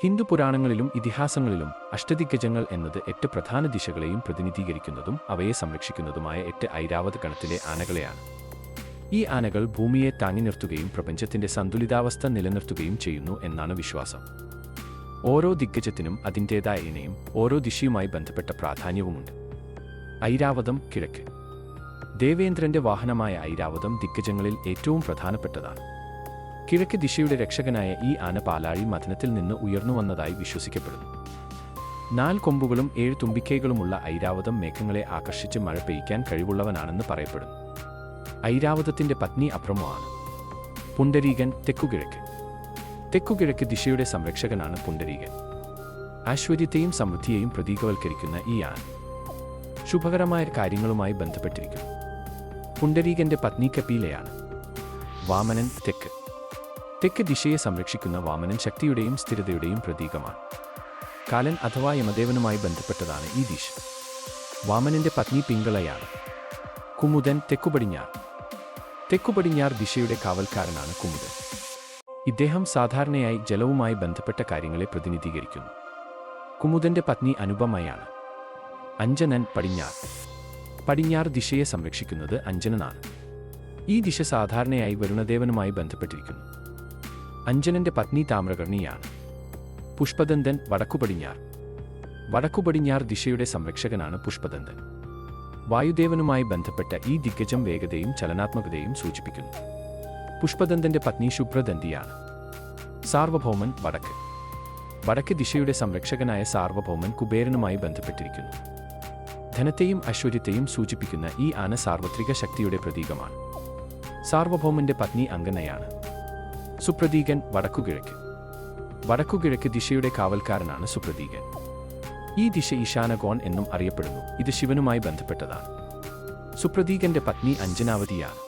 ഹിന്ദു പുരാണങ്ങളിലും ഇതിഹാസങ്ങളിലും അഷ്ടദിഗ്ഗജങ്ങൾ എന്നത് 8 പ്രധാന ദിശകളെയും പ്രതിനിധീകരിക്കുന്നതും അവയെ സംരക്ഷിക്കുന്നതുമായ 8 ഐരാവത ഗണത്തിലെ ആനകളെയാണ്. ഈ ആനകൾ ഭൂമിയെ താങ്ങി നിർത്തുകയും പ്രപഞ്ചത്തിന്റെ സന്തുലിതാവസ്ഥ നിലനിർത്തുകയും ചെയ്യുന്നു എന്നാണ് വിശ്വാസം. ഓരോ ദിഗ്ഗജത്തിനും അതിൻ്റേതായ ഇനയും ഓരോ ദിശയുമായി ബന്ധപ്പെട്ട പ്രാധാന്യവുമുണ്ട്. ഐരാവതം കിഴക്ക്. ദേവേന്ദ്രന്റെ വാഹനമായ ഐരാവതം ദിഗ്ഗജങ്ങളിൽ ഏറ്റവും പ്രധാനപ്പെട്ടതാണ്. കിഴക്ക് ദിശയുടെ രക്ഷകനായ ഈ ആന പാലാഴി മഥനത്തിൽ നിന്ന് ഉയർന്നുവന്നതായി വിശ്വസിക്കപ്പെടുന്നു. 4 കൊമ്പുകളും 7 തുമ്പിക്കൈകളുമുള്ള ഐരാവതം മേഘങ്ങളെ ആകർഷിച്ച് മഴ പെയ്യ്ക്കാൻ കഴിവുള്ളവനാണെന്ന് പറയപ്പെടുന്നു. ഐരാവതത്തിന്റെ പത്നി അപ്രമോ ആണ്. പുണ്ടരീകൻ തെക്കുകിഴക്ക്. തെക്കുകിഴക്ക് ദിശയുടെ സംരക്ഷകനാണ് പുണ്ടരീകൻ. ഐശ്വര്യത്തെയും സമൃദ്ധിയെയും പ്രതീകവൽക്കരിക്കുന്ന ഈ ആന ശുഭകരമായ കാര്യങ്ങളുമായി ബന്ധപ്പെട്ടിരിക്കുന്നു. പുണ്ടരീകന്റെ പത്നി കപീലയാണ്. വാമനൻ തെക്ക്. തെക്ക് ദിശയെ സംരക്ഷിക്കുന്ന വാമനൻ ശക്തിയുടെയും സ്ഥിരതയുടെയും പ്രതീകമാണ്. കാലൻ അഥവാ യമദേവനുമായി ബന്ധപ്പെട്ടതാണ് ഈ ദിശ. വാമനന്റെ പത്നി പിങ്കളയാണ്. കുമുദൻ തെക്കുപടിഞ്ഞാർ. തെക്കുപടിഞ്ഞാർ ദിശയുടെ കാവൽക്കാരനാണ് കുമുദൻ. ഇദ്ദേഹം സാധാരണയായി ജലവുമായി ബന്ധപ്പെട്ട കാര്യങ്ങളെ പ്രതിനിധീകരിക്കുന്നു. കുമുദന്റെ പത്നി അനുപമയാണ്. അഞ്ജനൻ പടിഞ്ഞാർ. പടിഞ്ഞാറ് ദിശയെ സംരക്ഷിക്കുന്നത് അഞ്ജനനാണ്. ഈ ദിശ സാധാരണയായി വരുണദേവനുമായി ബന്ധപ്പെട്ടിരിക്കുന്നു. അഞ്ജനന്റെ പത്നി താമ്രകർണിയാണ്. പുഷ്പദന്തൻ വടക്കുപടിഞ്ഞാർ. വടക്കുപടിഞ്ഞാർ ദിശയുടെ സംരക്ഷകനാണ് പുഷ്പദന്തൻ. വായുദേവനുമായി ബന്ധപ്പെട്ട ഈ ദിഗ്ഗജം വേഗതയും ചലനാത്മകതയും സൂചിപ്പിക്കുന്നു. പുഷ്പദന്തന്റെ പത്നി ശുഭ്രദന്തിയാണ്. സാർവഭൗമൻ വടക്ക്. വടക്ക് ദിശയുടെ സംരക്ഷകനായ സാർവഭൗമൻ കുബേരനുമായി ബന്ധപ്പെട്ടിരിക്കുന്നു. ധനത്തെയും ഐശ്വര്യത്തെയും സൂചിപ്പിക്കുന്ന ഈ ആന സാർവത്രിക ശക്തിയുടെ പ്രതീകമാണ്. സാർവഭൗമന്റെ പത്നി അങ്കനയാണ്. സുപ്രതീകൻ വടക്കുകിഴക്ക്. വടക്കുകിഴക്ക് ദിശയുടെ കാവൽക്കാരനാണ് സുപ്രതീകൻ. ഈ ദിശ ഈശാനകോൺ എന്നും അറിയപ്പെടുന്നു. ഇത് ശിവനുമായി ബന്ധപ്പെട്ടതാണ്. സുപ്രതീകന്റെ പത്നി അഞ്ജനാവതിയാണ്.